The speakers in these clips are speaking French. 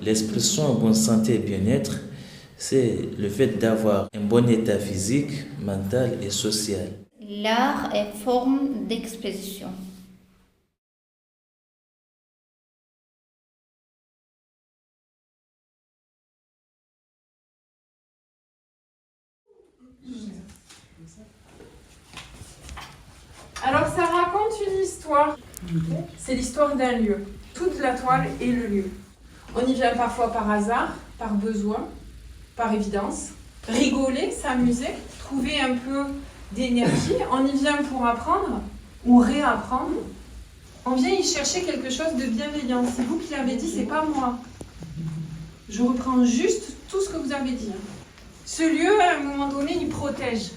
L'expression bonne santé et bien-être, c'est le fait d'avoir un bon état physique, mental et social. L'art est forme d'expression. Alors ça raconte une histoire. C'est l'histoire d'un lieu. Toute la toile est le lieu. On y vient parfois par hasard, par besoin, par évidence. Rigoler, s'amuser, trouver un peu d'énergie. On y vient pour apprendre ou réapprendre. On vient y chercher quelque chose de bienveillant. C'est vous qui l'avez dit, c'est pas moi. Je reprends juste tout ce que vous avez dit. Ce lieu, à un moment donné, il protège.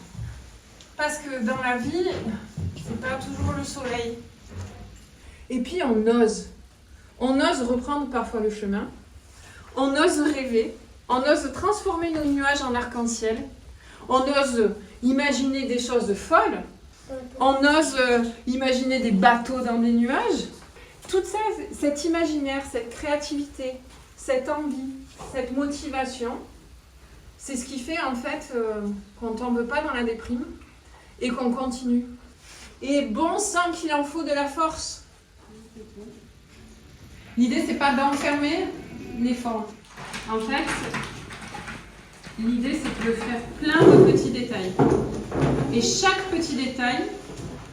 Parce que dans la vie, c'est pas toujours le soleil. Et puis on ose. On ose reprendre parfois le chemin. On ose rêver. On ose transformer nos nuages en arc-en-ciel. On ose imaginer des choses folles. On ose imaginer des bateaux dans des nuages. Tout ça, cet imaginaire, cette créativité, cette envie, cette motivation, c'est ce qui fait en fait qu'on ne tombe pas dans la déprime et qu'on continue. Et bon sang qu'il en faut de la force. L'idée, c'est pas d'enfermer les formes. En fait, l'idée, c'est de faire plein de petits détails. Et chaque petit détail,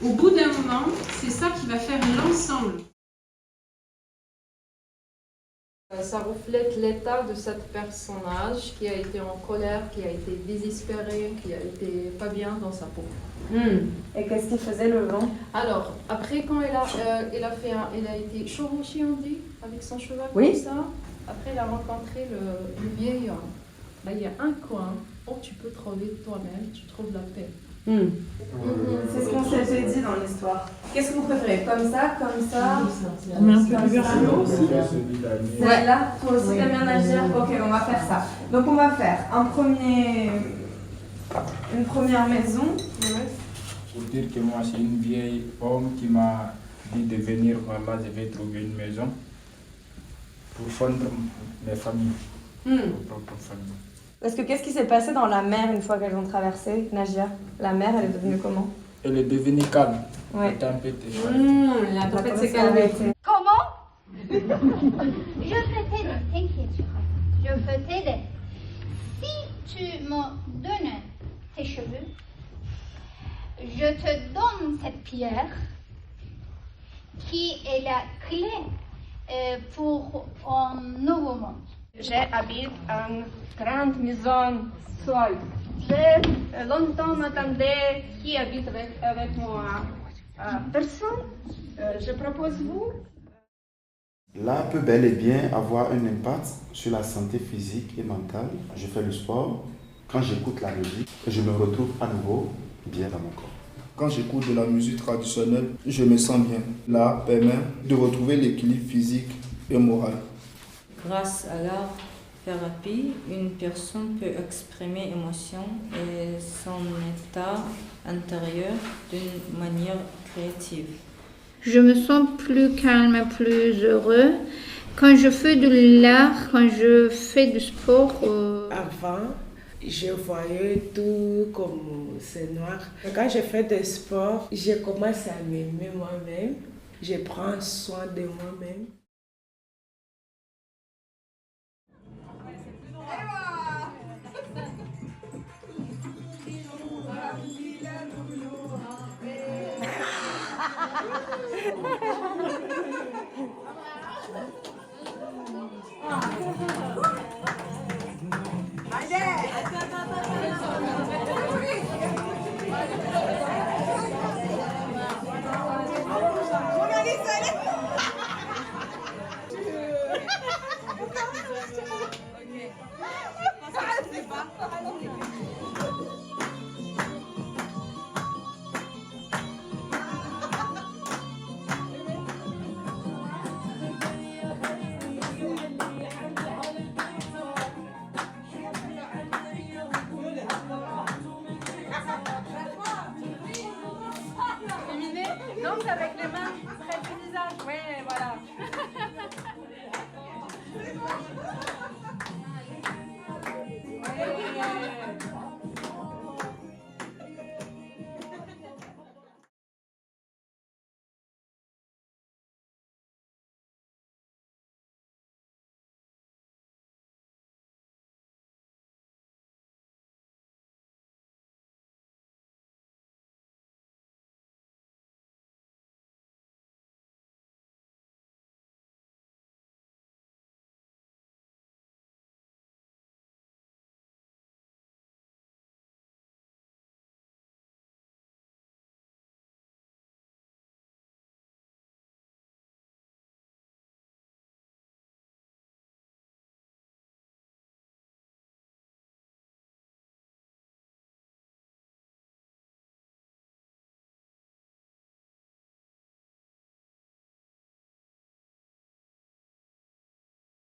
au bout d'un moment, c'est ça qui va faire l'ensemble. Ça reflète l'état de ce personnage qui a été en colère, qui a été désespéré, qui a été pas bien dans sa peau. Et qu'est-ce qu'il faisait le vent? Alors, après, quand elle a été chevauchée, on dit, avec son cheval Oui. comme ça, après, elle a rencontré le vieil homme. Là, il y a un coin où tu peux trouver toi-même, tu trouves la paix. C'est ce qu'on s'était dit dans l'histoire. Qu'est-ce que vous préférez? Comme ça, comme ça? On met un peu de version aussi. Celle-là, toi aussi t'aimes bien agir? Ok, on va faire ça. Donc on va faire une première maison. Pour dire que moi, c'est une vieille homme qui m'a dit de venir là, je vais trouver une maison pour fondre mes familles, mes propres familles. Parce que qu'est-ce qui s'est passé dans la mer une fois qu'elles ont traversé, Nagia? La mer, elle est devenue comment? Elle est devenue calme. Ouais. La tempête est La tempête s'est calmée. Comment? Je peux t'aider, t'inquiète pas. Je peux t'aider. Si tu me donnes tes cheveux, je te donne cette pierre qui est la clé pour un nouveau monde. J'habite une grande maison seule. J'ai longtemps attendu qui habite avec moi. Personne, je propose vous. L'art peut bel et bien avoir un impact sur la santé physique et mentale. Je fais le sport. Quand j'écoute la musique, je me retrouve à nouveau bien dans mon corps. Quand j'écoute de la musique traditionnelle, je me sens bien. L'art permet de retrouver l'équilibre physique et moral. Grâce à l'art-thérapie, une personne peut exprimer émotion et son état intérieur d'une manière créative. Je me sens plus calme, plus heureux. Quand je fais de l'art, quand je fais du sport. Avant, je voyais tout comme c'est noir. Quand je fais du sport, je commence à m'aimer moi-même. Je prends soin de moi-même.